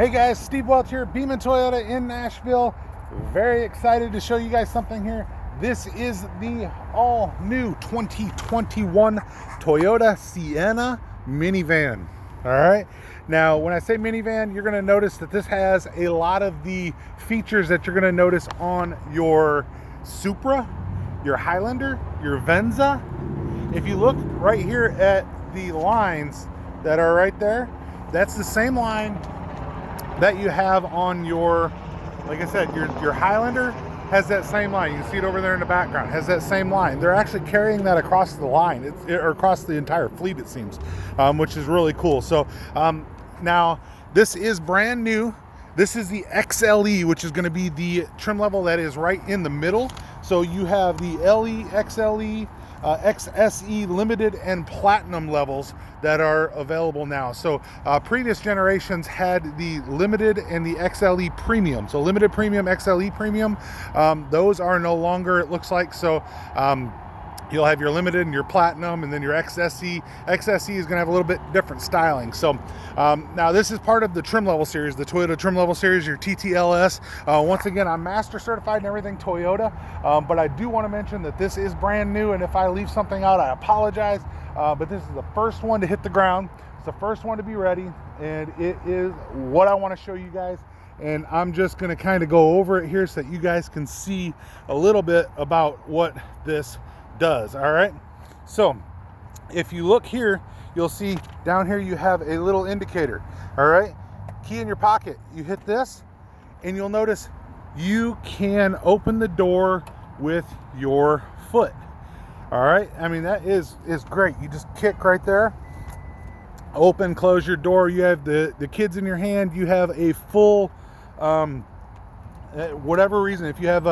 Hey guys, Steve Welch here, Beeman Toyota in Nashville. Very excited to show you guys something here. This is the all new 2021 Toyota Sienna minivan. All right. Now, when I say minivan, you're going to notice that this has a lot of the features that you're going to notice on your Supra, your Highlander, your Venza. If you look right here at the lines that are right there, that's the same line that you have on your, like I said, your Highlander has that same line. You can see it over there in the background, has that same line. They're actually carrying that across the line, or across the entire fleet, it seems, which is really cool. So now this is brand new. This is the XLE, which is going to be the trim level that is right in the middle. So you have the LE, XLE, XSE limited and platinum levels that are available now. So previous generations had the limited and the XLE premium. So limited premium, XLE premium, those are no longer, it looks like. So you'll have your limited and your platinum, and then your XSE. XSE is going to have a little bit different styling. So now this is part of the trim level series, the Toyota trim level series, your TTLS. Once again, I'm master certified and everything Toyota, but I do want to mention that this is brand new, and if I leave something out, I apologize. But this is the first one to hit the ground. It's the first one to be ready, and it is what I want to show you guys. And I'm just going to kind of go over it here so that you guys can see a little bit about what this does. All right, so if you look here, you'll see down here you have a little indicator. All right, key in your pocket, you hit this and you'll notice you can open the door with your foot. All right, I mean, that is great. You just kick right there, open, close your door. You have the kids in your hand. You have a full whatever reason, if you have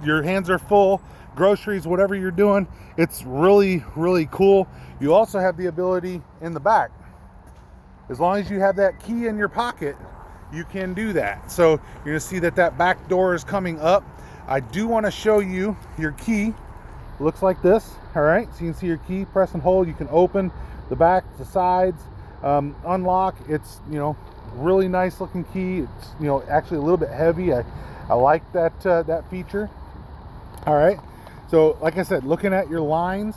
your hands are full, groceries, whatever you're doing, it's really cool. You also have the ability in the back, as long as you have that key in your pocket, you can do that. So you're gonna see that back door is coming up. I do want to show you your key. Looks like this. All right, so you can see your key, press and hold. You can open the back, the sides, unlock. It's, you know, really nice looking key. It's, you know, actually a little bit heavy. I like that feature. All right, so like I said, looking at your lines,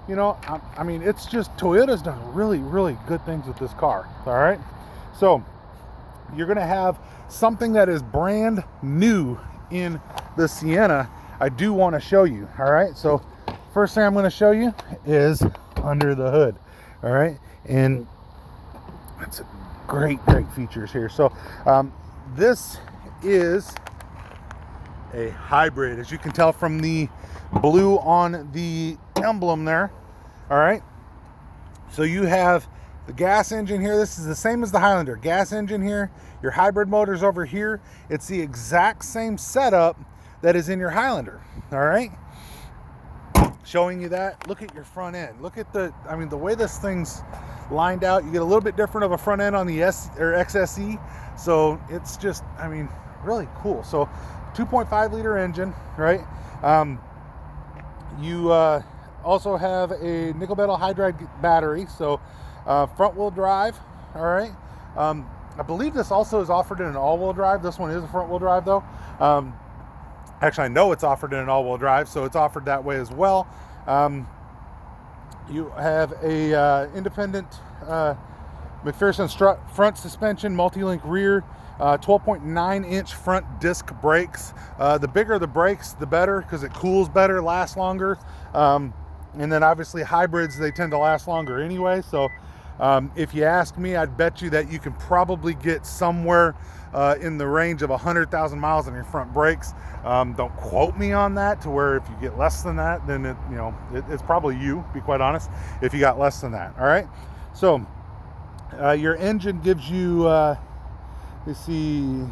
you know, I mean, it's just, Toyota's done really good things with this car. All right, so you're gonna have something that is brand new in the Sienna. I do want to show you. All right, so first thing I'm going to show you is under the hood. All right, and that's a great features here. So this is a hybrid, as you can tell from the blue on the emblem there. All right, so you have the gas engine here. This is the same as the Highlander. Gas engine here, your hybrid motor's over here. It's the exact same setup that is in your Highlander. All right, showing you that. Look at your front end. Look at the way this thing's lined out. You get a little bit different of a front end on the XSE, so it's just, I mean, really cool. So 2.5 liter engine, right? You also have a nickel metal hydride battery, so front wheel drive. All right, I believe this also is offered in an all-wheel drive. This one is a front wheel drive though. Actually, I know it's offered in an all-wheel drive, so it's offered that way as well. You have a independent McPherson strut front suspension, multi-link rear, 12.9 inch front disc brakes. The bigger the brakes, the better, because it cools better, lasts longer. And then obviously hybrids, they tend to last longer anyway. So if you ask me, I'd bet you that you can probably get somewhere in the range of 100,000 miles on your front brakes. Don't quote me on that, to where if you get less than that, then it's probably you, be quite honest, if you got less than that. All right, so your engine gives you let's see,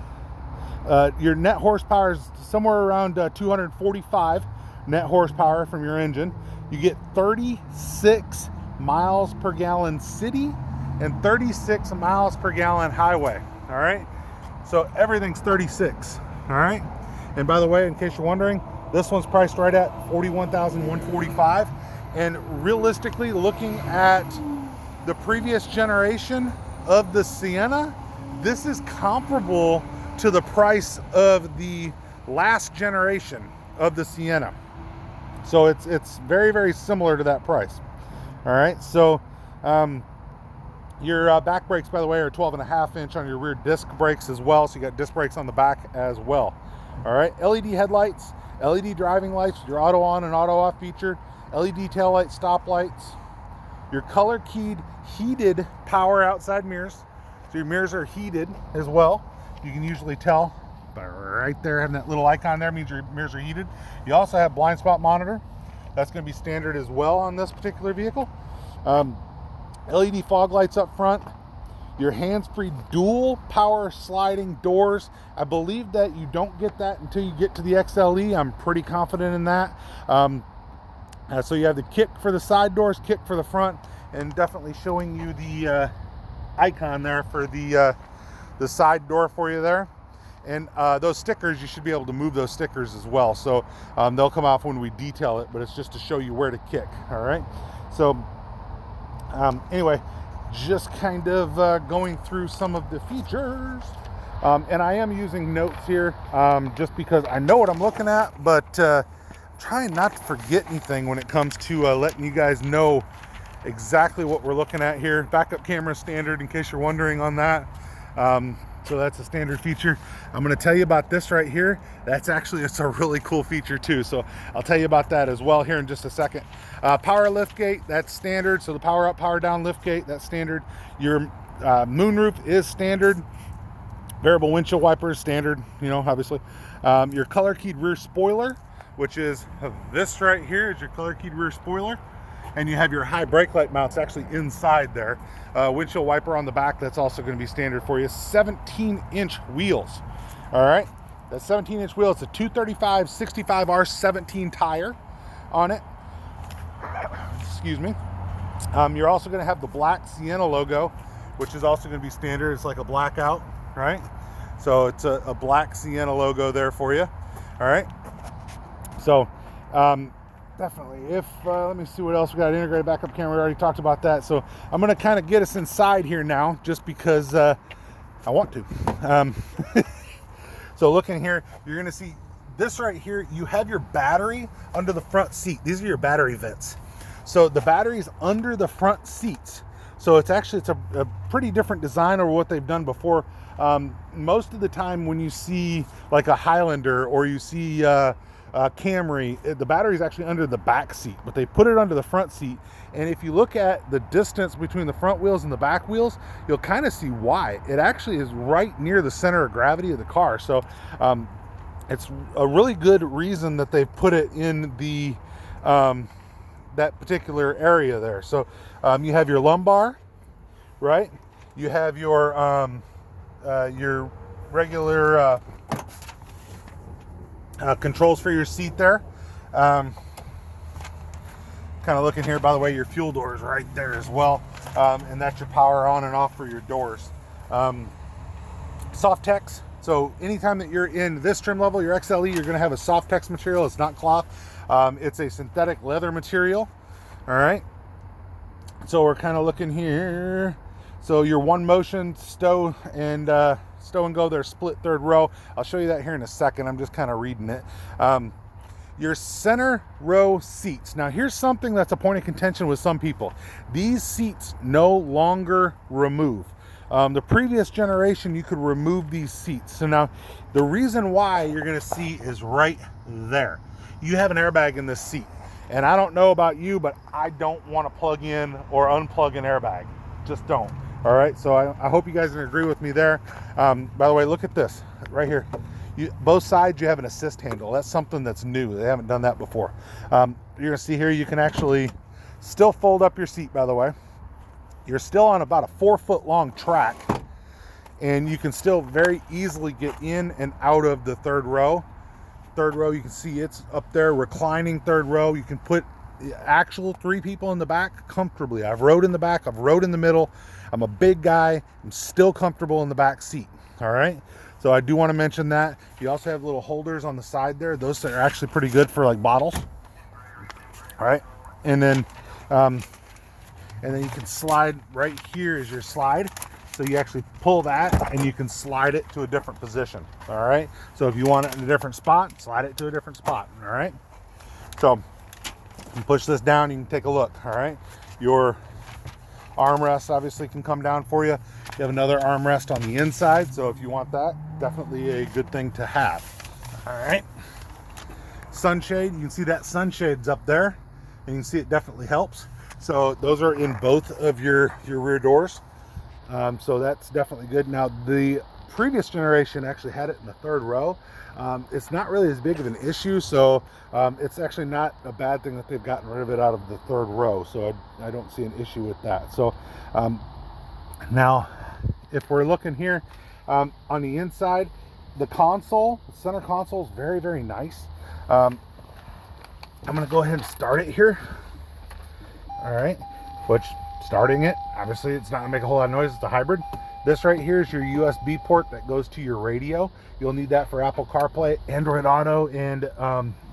your net horsepower is somewhere around 245 net horsepower from your engine. You get 36 miles per gallon city and 36 miles per gallon highway. All right, so everything's 36. All right, and by the way, in case you're wondering, this one's priced right at $41,145. And realistically, looking at the previous generation of the Sienna, this is comparable to the price of the last generation of the Sienna. So it's very, very similar to that price. All right, so your back brakes, by the way, are 12.5 inch on your rear disc brakes as well. So you got disc brakes on the back as well. All right, LED headlights, LED driving lights, your auto on and auto off feature, LED tail light stop lights, your color keyed heated power outside mirrors. So your mirrors are heated as well. You can usually tell by right there having that little icon there means your mirrors are heated. You also have blind spot monitor. That's going to be standard as well on this particular vehicle. LED fog lights up front. Your hands-free dual power sliding doors. I believe that you don't get that until you get to the XLE. I'm pretty confident in that. So you have the kick for the side doors, kick for the front, and definitely showing you the icon there for the side door for you there. And those stickers, you should be able to move those stickers as well. So they'll come off when we detail it, but it's just to show you where to kick. All right. So anyway, just kind of going through some of the features. And I am using notes here just because I know what I'm looking at, but trying not to forget anything when it comes to letting you guys know exactly what we're looking at here. Backup camera standard, in case you're wondering on that. So that's a standard feature. I'm going to tell you about this right here. It's a really cool feature too. So I'll tell you about that as well here in just a second. Power lift gate, that's standard. So the power up, power down lift gate, that's standard. Your moonroof is standard. Variable windshield wipers, standard, obviously. Your color keyed rear spoiler, which is this right here is your color keyed rear spoiler. And you have your high brake light mounts actually inside there. Windshield wiper on the back, that's also going to be standard for you. 17-inch wheels. All right, that 17-inch wheel, it's a 235 65R 17 tire on it. Excuse me. You're also going to have the black Sienna logo, which is also going to be standard. It's like a blackout, right? So it's a black Sienna logo there for you. All right. So definitely, let me see what else we got. Integrated backup camera, we already talked about that. So I'm going to kind of get us inside here now just because I want to. So looking here, you're going to see this right here. You have your battery under the front seat. These are your battery vents. So the battery's under the front seats. So it's a pretty different design over what they've done before. Most of the time when you see like a Highlander or you see Camry, the battery is actually under the back seat, but they put it under the front seat. And if you look at the distance between the front wheels and the back wheels, you'll kind of see why. It actually is right near the center of gravity of the car. So it's a really good reason that they've put it in the that particular area there. So you have your lumbar, right? You have your regular controls for your seat there. Kind of looking here, by the way, your fuel door is right there as well. And that's your power on and off for your doors. Softex. So anytime that you're in this trim level, your XLE, you're going to have a Softex material. It's not cloth. It's a synthetic leather material. All right. So we're kind of looking here. So your one motion stow and go, they're split third row. I'll show you that here in a second. I'm just kind of reading it. Your center row seats. Now here's something that's a point of contention with some people. These seats no longer remove. The previous generation, you could remove these seats. So now the reason why you're going to see is right there. You have an airbag in this seat. And I don't know about you, but I don't want to plug in or unplug an airbag. Just don't. All right, so I hope you guys can agree with me there. By the way, look at this right here. Both sides, you have an assist handle. That's something that's new. They haven't done that before. You're gonna see here, you can actually still fold up your seat, by the way. You're still on about a 4-foot long track, and you can still very easily get in and out of the third row. Third row, you can see it's up there, reclining third row. You can put the actual 3 people in the back comfortably. I've rode in the back, I've rode in the middle. I'm a big guy. I'm still comfortable in the back seat. All right. So I do want to mention that. You also have little holders on the side there. Those are actually pretty good for like bottles. All right. And then you can slide right here is your slide. So you actually pull that and you can slide it to a different position. All right. So if you want it in a different spot, slide it to a different spot. All right. So you can push this down, you can take a look. All right. Your armrest obviously can come down for you. You have another armrest on the inside. So if you want that, definitely a good thing to have. All right. Sunshade, you can see that sunshade's up there, and you can see it definitely helps. So those are in both of your rear doors. So that's definitely good. Now the previous generation actually had it in the third row. It's not really as big of an issue, so it's actually not a bad thing that they've gotten rid of it out of the third row. So I don't see an issue with that. So now if we're looking here on the inside, the console, the center console is very, very nice. I'm going to go ahead and start it here. All right, which starting it, obviously it's not going to make a whole lot of noise. It's a hybrid. This right here is your USB port that goes to your radio. You'll need that for Apple CarPlay, Android Auto, and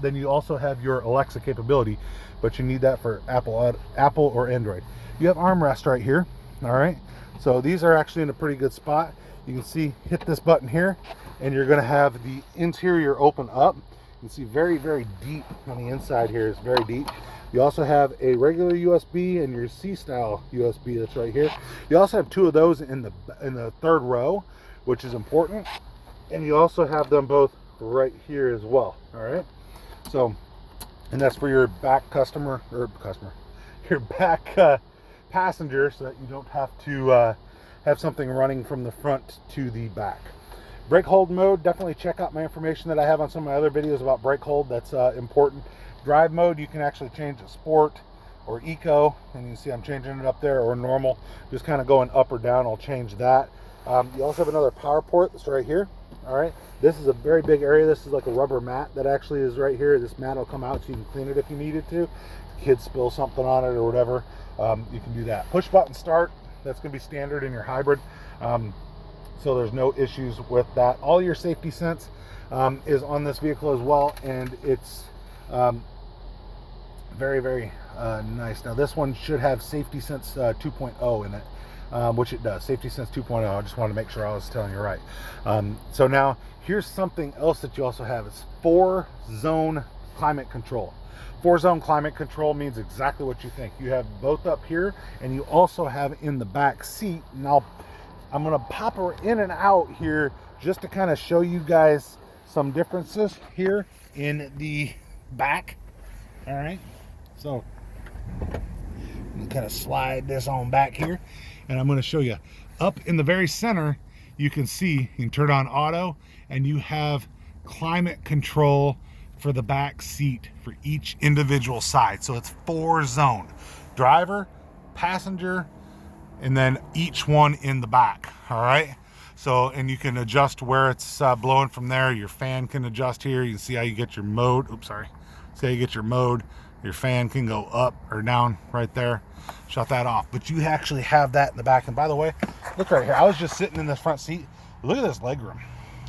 then you also have your Alexa capability, but you need that for Apple or Android. You have armrest right here. All right, so these are actually in a pretty good spot. You can see, hit this button here, and you're going to have the interior open up. You can see very, very deep on the inside here. It's very deep. You also have a regular USB and your C-style USB that's right here. You also have two of those in the third row, which is important. And you also have them both right here as well. All right. So, and that's for your back your back passenger, so that you don't have to have something running from the front to the back. Brake hold mode, definitely check out my information that I have on some of my other videos about brake hold. That's important. Drive mode, you can actually change to sport or eco, and you see I'm changing it up there, or normal, just kind of going up or down. I'll change that. You also have another power port that's right here. All right, this is a very big area. This is like a rubber mat that actually is right here. This mat will come out so you can clean it if you needed to. Kids spill something on it or whatever, you can do that. Push button start, that's going to be standard in your hybrid. So there's no issues with that. All your safety sense is on this vehicle as well, and it's very, very nice. Now this one should have Safety Sense 2.0 in it, which it does. Safety Sense 2.0. I just wanted to make sure I was telling you right. So now here's something else that you also have. It's 4-zone climate control. 4-zone climate control means exactly what you think. You have both up here, and you also have in the back seat. Now I'm going to pop her in and out here just to kind of show you guys some differences here in the back. All right, so I'm going to kind of slide this on back here, and I'm going to show you up in the very center. You can see you can turn on auto, and you have climate control for the back seat for each individual side. So it's 4-zone: driver, passenger, and then each one in the back. All right, so, and you can adjust where it's blowing from there. Your fan can adjust here. You can see how you get your mode. Oops, sorry. See how you get your mode. Your fan can go up or down right there. Shut that off. But you actually have that in the back. And by the way, look right here. I was just sitting in this front seat. Look at this legroom,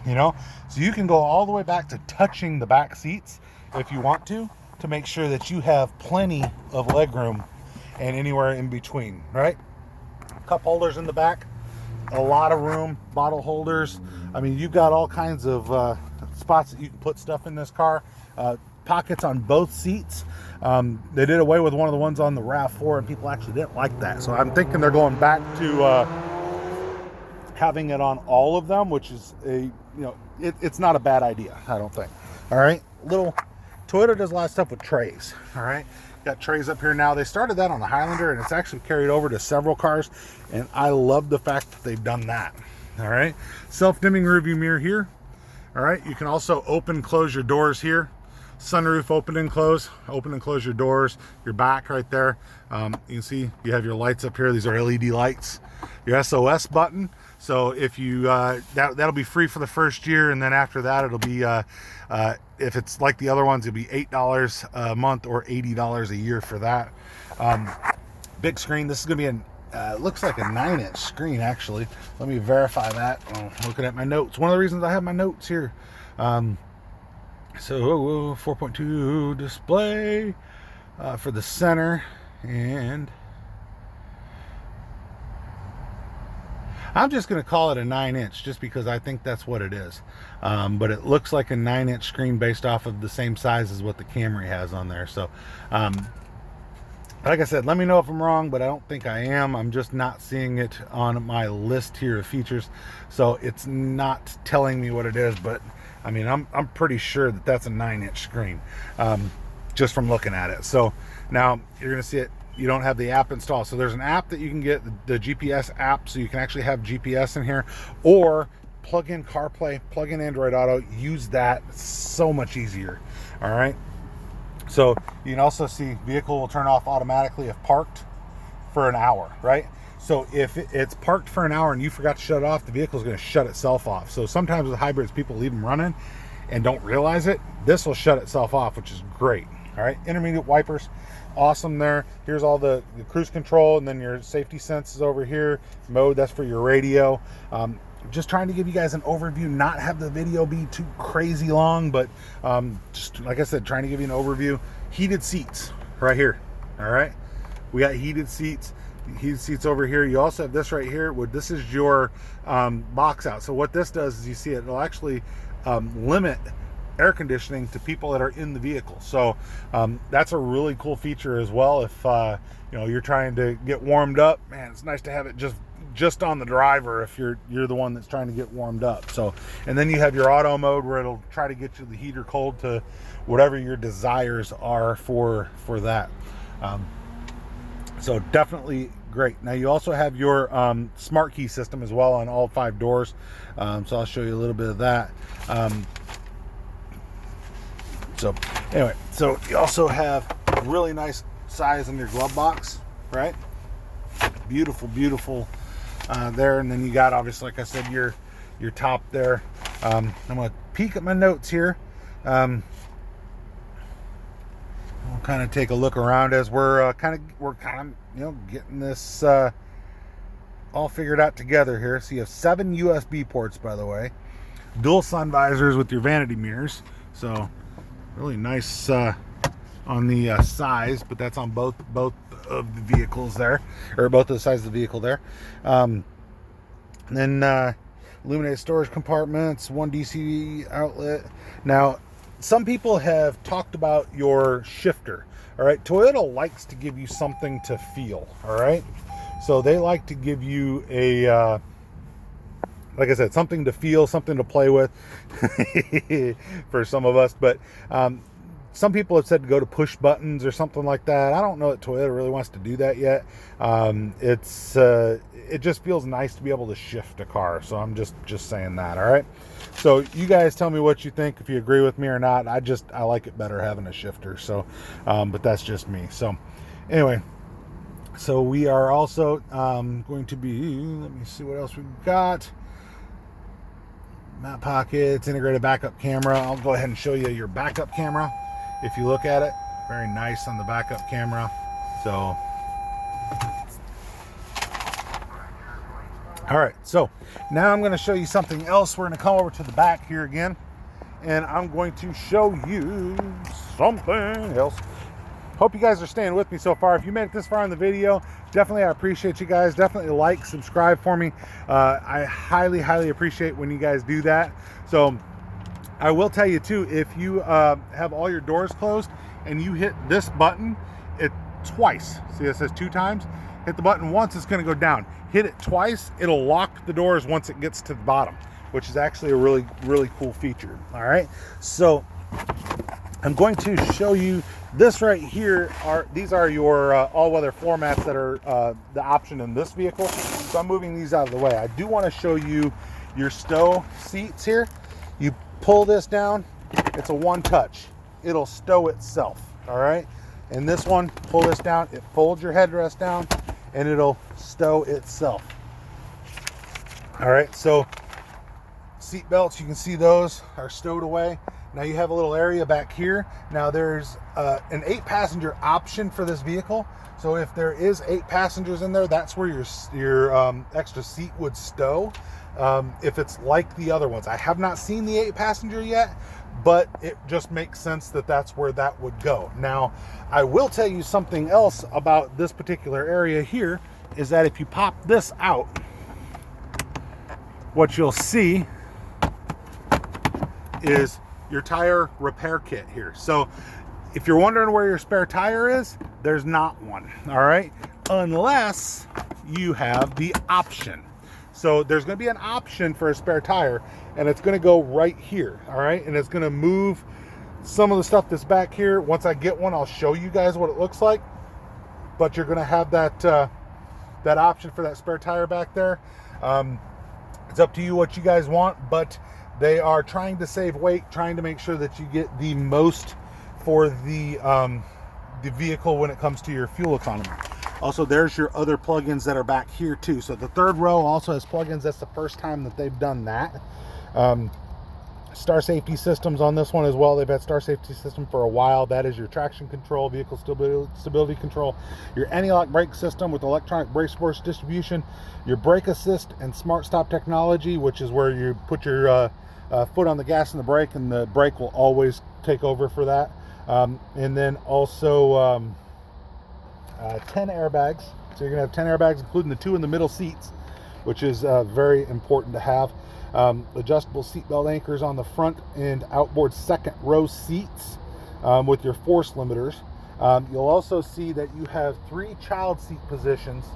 you know? So you can go all the way back to touching the back seats if you want to make sure that you have plenty of legroom and anywhere in between, right? Cup holders in the back, a lot of room, bottle holders. I mean, you've got all kinds of spots that you can put stuff in this car. Pockets on both seats. They did away with one of the ones on the RAV4, and people actually didn't like that. So I'm thinking they're going back to having it on all of them, which is it's not a bad idea, I don't think. All right, Toyota does a lot of stuff with trays. All right, got trays up here now. They started that on the Highlander, and it's actually carried over to several cars, and I love the fact that they've done that. All right, self-dimming rearview mirror here. All right, you can also open, close your doors here. Sunroof, open and close your doors. Your back right there, you can see you have your lights up here. These are LED lights. Your SOS button, so if you that'll be free for the first year, and then after that it'll be if it's like the other ones, it'll be $8 a month or $80 a year for that. Big screen. This is gonna be looks like a 9-inch screen, actually. Let me verify that. Looking at my notes, one of the reasons I have my notes here. So 4.2 display for the center, and I'm just going to call it a 9-inch just because I think that's what it is. But it looks like a 9-inch screen based off of the same size as what the Camry has on there. So, like I said, let me know if I'm wrong, but I don't think I am. I'm just not seeing it on my list here of features. So it's not telling me what it is, but I mean, I'm pretty sure that that's a 9-inch screen, just from looking at it. So now you're going to see it. You don't have the app installed. So there's an app that you can get, the GPS app, so you can actually have GPS in here, or plug in CarPlay, plug in Android Auto, use that. It's so much easier. All right. So you can also see vehicle will turn off automatically if parked for an hour, right? So if it's parked for an hour and you forgot to shut it off, the vehicle is going to shut itself off. So sometimes with hybrids, people leave them running and don't realize it. This will shut itself off, which is great. All right, intermediate wipers, awesome there. Here's all the cruise control, and then your safety senses over here. Mode, that's for your radio. Just trying to give you guys an overview, not have the video be too crazy long, but just like I said, trying to give you an overview. Heated seats right here. All right, we got heated seats over here. You also have this right here. This is your box out. So what this does is, you see it, it'll actually limit air conditioning to people that are in the vehicle. So that's a really cool feature as well. If you know, you're trying to get warmed up, man, it's nice to have it just on the driver if you're the one that's trying to get warmed up. So, and then you have your auto mode where it'll try to get you the heat or cold to whatever your desires are for that. So definitely great. Now you also have your smart key system as well on all 5 doors. So I'll show you a little bit of that. So anyway, so you also have a really nice size in your glove box, right? Beautiful, beautiful there. And then you got, obviously, like I said, your top there. I'm going to peek at my notes here. We'll kind of take a look around as we're kind of you know, getting this all figured out together here. So you have 7 USB ports, by the way, dual sun visors with your vanity mirrors. So really nice on the size, but that's on both of the vehicles there, or both of the sides of the vehicle there. And then illuminated storage compartments, 1 DC outlet. Now, some people have talked about your shifter. All right, Toyota likes to give you something to feel. All right, so they like to give you a like I said, something to feel, something to play with for some of us. But some people have said to go to push buttons or something like that. I don't know that Toyota really wants to do that yet. It just feels nice to be able to shift a car. So I'm just saying that. All right. So you guys tell me what you think, if you agree with me or not. I like it better having a shifter. So, but that's just me. So anyway, so we are also going to be, let me see what else we've got. Map pockets, integrated backup camera. I'll go ahead and show you your backup camera. If you look at it, very nice on the backup camera. So, all right, so now I'm going to show you something else. We're going to come over to the back here again, and I'm going to show you something else. Hope you guys are staying with me so far. If you made it this far in the video, definitely I appreciate you guys. Definitely like, subscribe for me. I highly, highly appreciate when you guys do that. So I will tell you too, if you have all your doors closed and you hit this button twice, see it says 2 times, hit the button once, it's going to go down. Hit it twice, it'll lock the doors once it gets to the bottom, which is actually a really, really cool feature. All right, so I'm going to show you this right here. These are your all-weather floor mats that are the option in this vehicle. So I'm moving these out of the way. I do want to show you your stow seats here. You pull this down, it's a one touch. It'll stow itself, all right? And this one, pull this down, it folds your headrest down, and it'll stow itself. All right, so seat belts, you can see those are stowed away. Now you have a little area back here. Now there's an 8-passenger option for this vehicle. So if there is 8 passengers in there, that's where your extra seat would stow. If it's like the other ones, I have not seen the 8-passenger yet, but it just makes sense that that's where that would go. Now, I will tell you something else about this particular area here, is that if you pop this out, what you'll see is your tire repair kit here. So if you're wondering where your spare tire is, there's not one, all right? Unless you have the option. So there's gonna be an option for a spare tire, and it's gonna go right here, all right? And it's gonna move some of the stuff that's back here. Once I get one, I'll show you guys what it looks like. But you're gonna have that that option for that spare tire back there. It's up to you what you guys want, but they are trying to save weight, trying to make sure that you get the most for the vehicle when it comes to your fuel economy. Also, there's your other plugins that are back here too. So the third row also has plugins. That's the first time that they've done that. Star safety systems on this one as well. They've had star safety system for a while. That is your traction control, vehicle stability control, your anti-lock brake system with electronic brake force distribution, your brake assist and smart stop technology, which is where you put your foot on the gas and the brake, and the brake will always take over for that. And then also 10 airbags. So you're gonna have 10 airbags, including the 2 in the middle seats, which is very important to have. Adjustable seatbelt anchors on the front and outboard second row seats with your force limiters. You'll also see that you have 3 child seat positions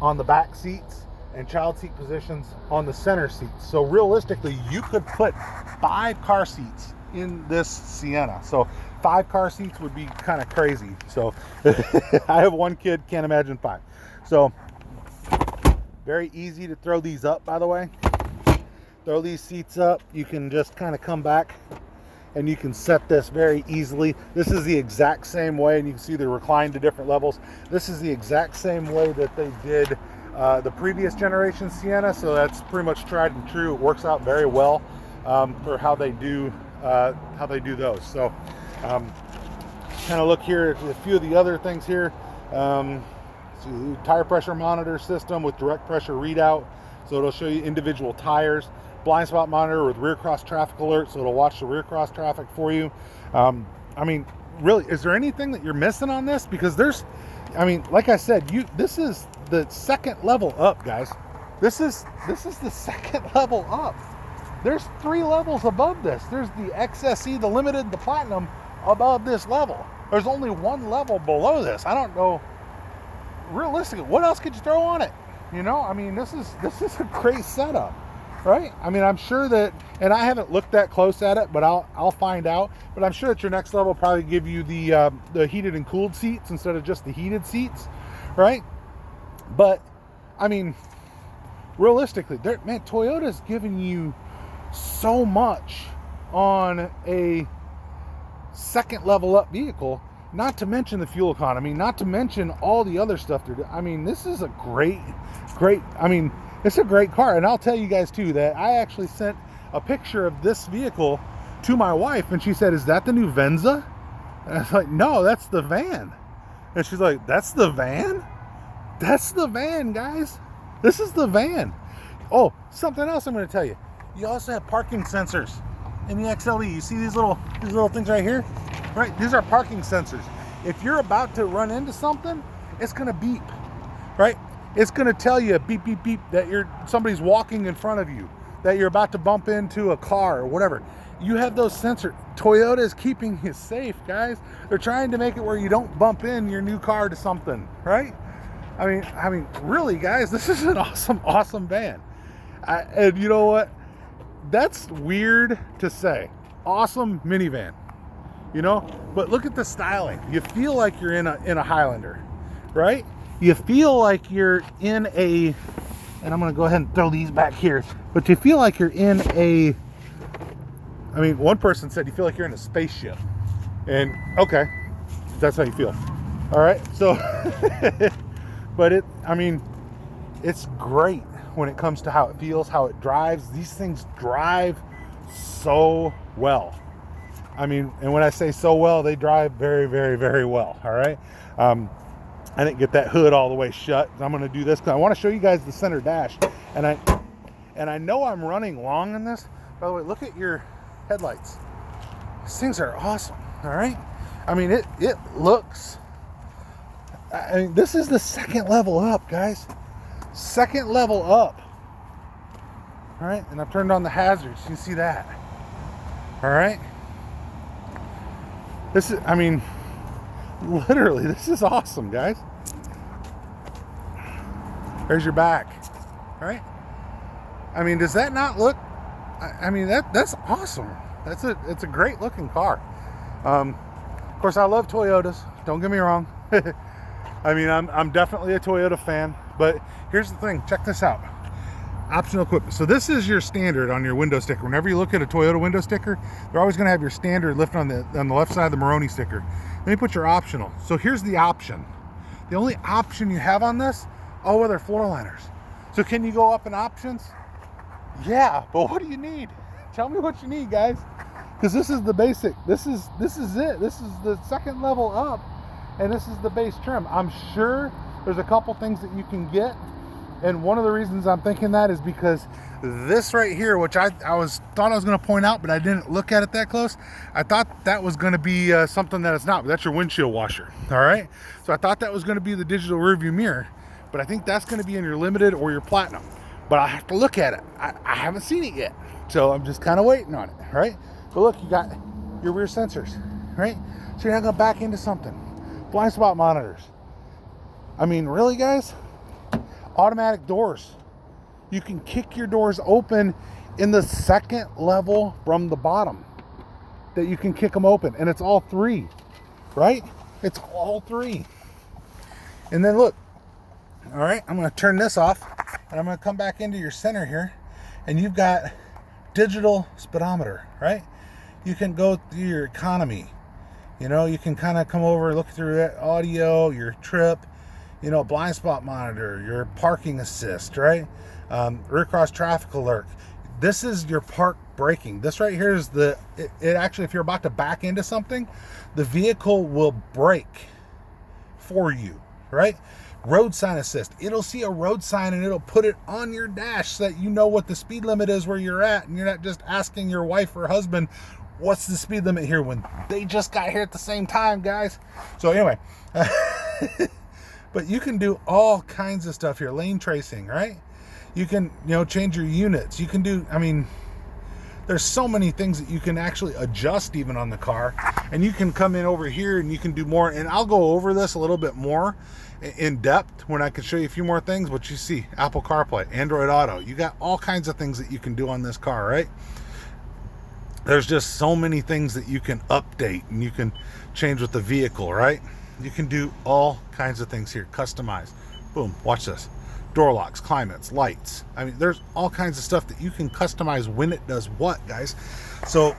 on the back seats and child seat positions on the center seats. So realistically, you could put 5 car seats in this Sienna. So 5 car seats would be kind of crazy. So I have 1 kid, can't imagine 5. So very easy to throw these up, by the way. Throw these seats up. You can just kind of come back and you can set this very easily. This is the exact same way, and you can see they're reclined to different levels. This is the exact same way that they did the previous generation Sienna, so that's pretty much tried and true. It works out very well for how they do those. So kind of look here at a few of the other things here. So tire pressure monitor system with direct pressure readout, so it'll show you individual tires. Blind spot monitor with rear cross traffic alert, so it'll watch the rear cross traffic for you. I mean, really, is there anything that you're missing on this? Because there's, I mean, like I said, this is the second level up, guys. This is the second level up. There's 3 levels above this. There's the XSE, the Limited, the Platinum above this level. There's only 1 level below this. I don't know, realistically, what else could you throw on it? You know, I mean, this is a great setup, right? I mean, I'm sure that, and I haven't looked that close at it, but I'll find out. But I'm sure that your next level will probably give you the heated and cooled seats instead of just the heated seats, right? But I mean, realistically, man, Toyota's giving you so much on a second level up vehicle, not to mention the fuel economy, not to mention all the other stuff they're doing. I mean, this is a great, I mean, it's a great car. And I'll tell you guys too that I actually sent a picture of this vehicle to my wife, and she said, "Is that the new Venza?" And I was like, "No, that's the van." And she's like, "That's the van? That's the van, guys. This is the van." Oh, something else I'm going to tell you. You also have parking sensors in the XLE. You see these little things right here? Right? These are parking sensors. If you're about to run into something, it's going to beep, right? It's going to tell you beep, beep, beep that somebody's walking in front of you, that you're about to bump into a car or whatever. You have those sensors. Toyota is keeping you safe, guys. They're trying to make it where you don't bump in your new car to something, right? I mean, really, guys, this is an awesome van. And you know what? That's weird to say. Awesome minivan, you know? But look at the styling. You feel like you're in a Highlander, right? You feel like you're in a, and I'm going to go ahead and throw these back here, but you feel like you're in a, I mean, one person said you feel like you're in a spaceship. And okay, that's how you feel. All right. So, but I mean, it's great when it comes to how it feels, how it drives. These things drive so well. I mean, and when I say so well, they drive very, very, very well. All right. I didn't get that hood all the way shut. I'm going to do this because I want to show you guys the center dash. And I know I'm running long on this. By the way, look at your headlights. These things are awesome. All right. I mean, it looks, I mean, this is the second level up, guys. Second level up. All right, and I've turned on the hazards. You can see that. All right. This is, I mean, literally, this is awesome, guys. There's your back. All right. I mean, does that not look? I mean, that's awesome. It's a great looking car. Of course, I love Toyotas. Don't get me wrong. I mean, I'm definitely a Toyota fan. But here's the thing. Check this out. Optional equipment. So this is your standard on your window sticker. Whenever you look at a Toyota window sticker, they're always going to have your standard lift on the left side of the Maroni sticker. Then you put your optional. So here's the option. The only option you have on this, all other floor liners. So can you go up in options? Yeah, but what do you need? Tell me what you need, guys. Because this is the basic. This is it. This is the second level up, and this is the base trim. I'm sure there's a couple things that you can get, and one of the reasons I'm thinking that is because this right here, which I thought I was going to point out, but I didn't look at it that close. I thought that was going to be something that it's not, but that's your windshield washer. All right. So I thought that was going to be the digital rearview mirror, but I think that's going to be in your limited or your platinum. But I have to look at it. I haven't seen it yet, so I'm just kind of waiting on it, right? But look, you got your rear sensors, right? So you're not going to back into something. Blind spot monitors. I mean, really, guys? Automatic doors. You can kick your doors open in the second level from the bottom. That you can kick them open, and it's all three, right? It's all three. And then look. All right, I'm going to turn this off, and I'm going to come back into your center here, and you've got digital speedometer, right? You can go through your economy. You know, you can kind of come over, look through that audio, your trip, you know, blind spot monitor, your parking assist, right? Rear cross traffic alert. This is your park braking. This right here is it actually, if you're about to back into something, the vehicle will brake for you, right? Road sign assist. It'll see a road sign and it'll put it on your dash so that you know what the speed limit is where you're at, and you're not just asking your wife or husband, what's the speed limit here, when they just got here at the same time, guys. So anyway, but you can do all kinds of stuff here. Lane tracing, right? You can, you know, change your units. You can do, I mean, there's so many things that you can actually adjust even on the car, and you can come in over here and you can do more, and I'll go over this a little bit more in depth when I can show you a few more things. But you see Apple CarPlay, Android Auto, you got all kinds of things that you can do on this car, right? There's just so many things that you can update and you can change with the vehicle, right? You can do all kinds of things here. Customize. Boom, watch this. Door locks, climates, lights. I mean, there's all kinds of stuff that you can customize when it does what, guys. So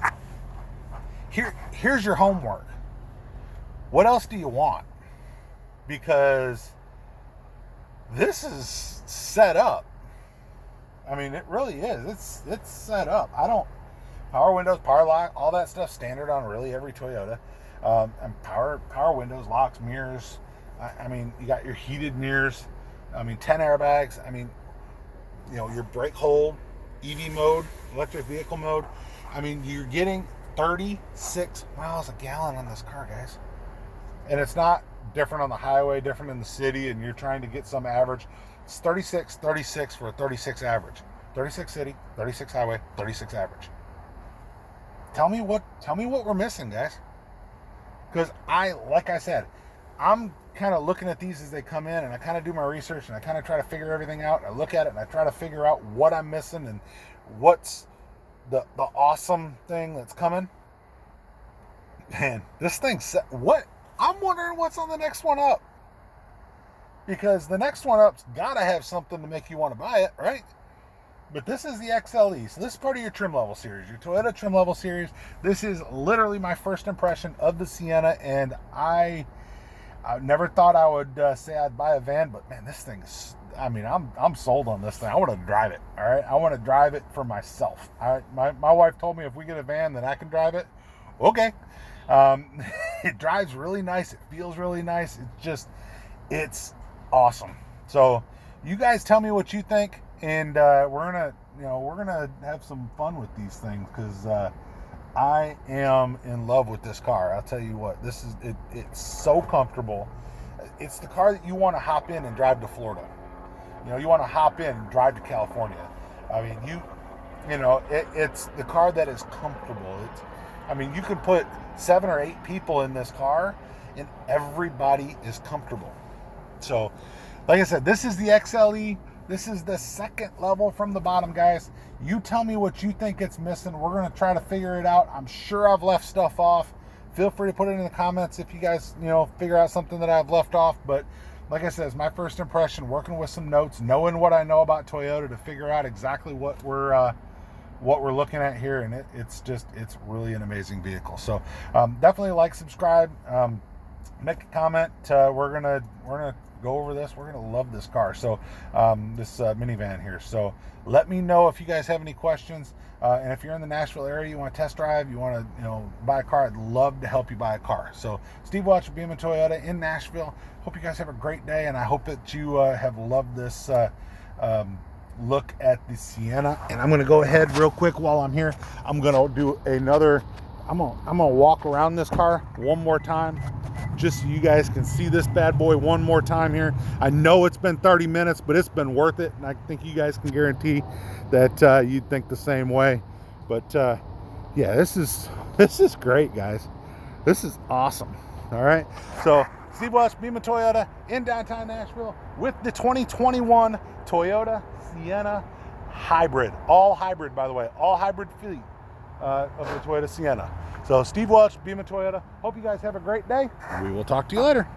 here's your homework. What else do you want? Because this is set up. I mean, it really is. It's set up. Power windows, power lock, all that stuff standard on really every Toyota. And power windows, locks, mirrors. I mean, you got your heated mirrors. I mean, 10 airbags. I mean, you know, your brake hold, EV mode, electric vehicle mode. I mean, you're getting 36 miles a gallon on this car, guys. And it's not different on the highway, different in the city, and you're trying to get some average. It's 36 for a 36 average. 36 city, 36 highway, 36 average. Tell me what we're missing, guys. Because like I said, I'm kind of looking at these as they come in, and I kind of do my research, and I kind of try to figure everything out. I look at it and I try to figure out what I'm missing and what's the awesome thing that's coming. Man, this thing's I'm wondering what's on the next one up, because the next one up's gotta have something to make you want to buy it, right? But this is the XLE, so this is part of your trim level series, your Toyota trim level series. This is literally my first impression of the Sienna, and I never thought I would say I'd buy a van, but man, this thing is, I mean, I'm sold on this thing. I want to drive it, all right? I want to drive it for myself. My wife told me if we get a van, then I can drive it. Okay. It drives really nice. It feels really nice. It's awesome. So you guys tell me what you think, and we're gonna have some fun with these things, because I am in love with this car. I'll tell you what, it's so comfortable. It's the car that you want to hop in and drive to Florida. You know, you want to hop in and drive to California. I mean, You know, it's the car that is comfortable. I mean, you could put 7 or 8 people in this car and everybody is comfortable. So, like I said, this is the XLE. This is the second level from the bottom, guys. You tell me what you think it's missing. We're going to try to figure it out. I'm sure I've left stuff off. Feel free to put it in the comments if you guys, figure out something that I've left off. But like I said, it's my first impression, working with some notes, knowing what I know about Toyota to figure out exactly what we're looking at here, and it's really an amazing vehicle. So definitely like, subscribe, make a comment. We're gonna go over this. We're gonna love this car. So this minivan here. So let me know if you guys have any questions, and if you're in the Nashville area, you want to test drive, you want to buy a car, I'd love to help you buy a car. So Steve Welch with Beaman Toyota in Nashville. Hope you guys have a great day, and I hope that you have loved this look at the Sienna. And I'm going to go ahead real quick while I'm here. I'm going to do another, I'm going to walk around this car one more time just so you guys can see this bad boy one more time here. I know it's been 30 minutes, but it's been worth it, and I think you guys can guarantee that you'd think the same way. But yeah, this is great, guys. This is awesome. All right, so Steve Welch, Beaman Toyota in downtown Nashville with the 2021 Toyota Sienna hybrid. All hybrid, by the way. All hybrid fleet of the Toyota Sienna. So Steve Welch, Beaman Toyota. Hope you guys have a great day. We will talk to you later.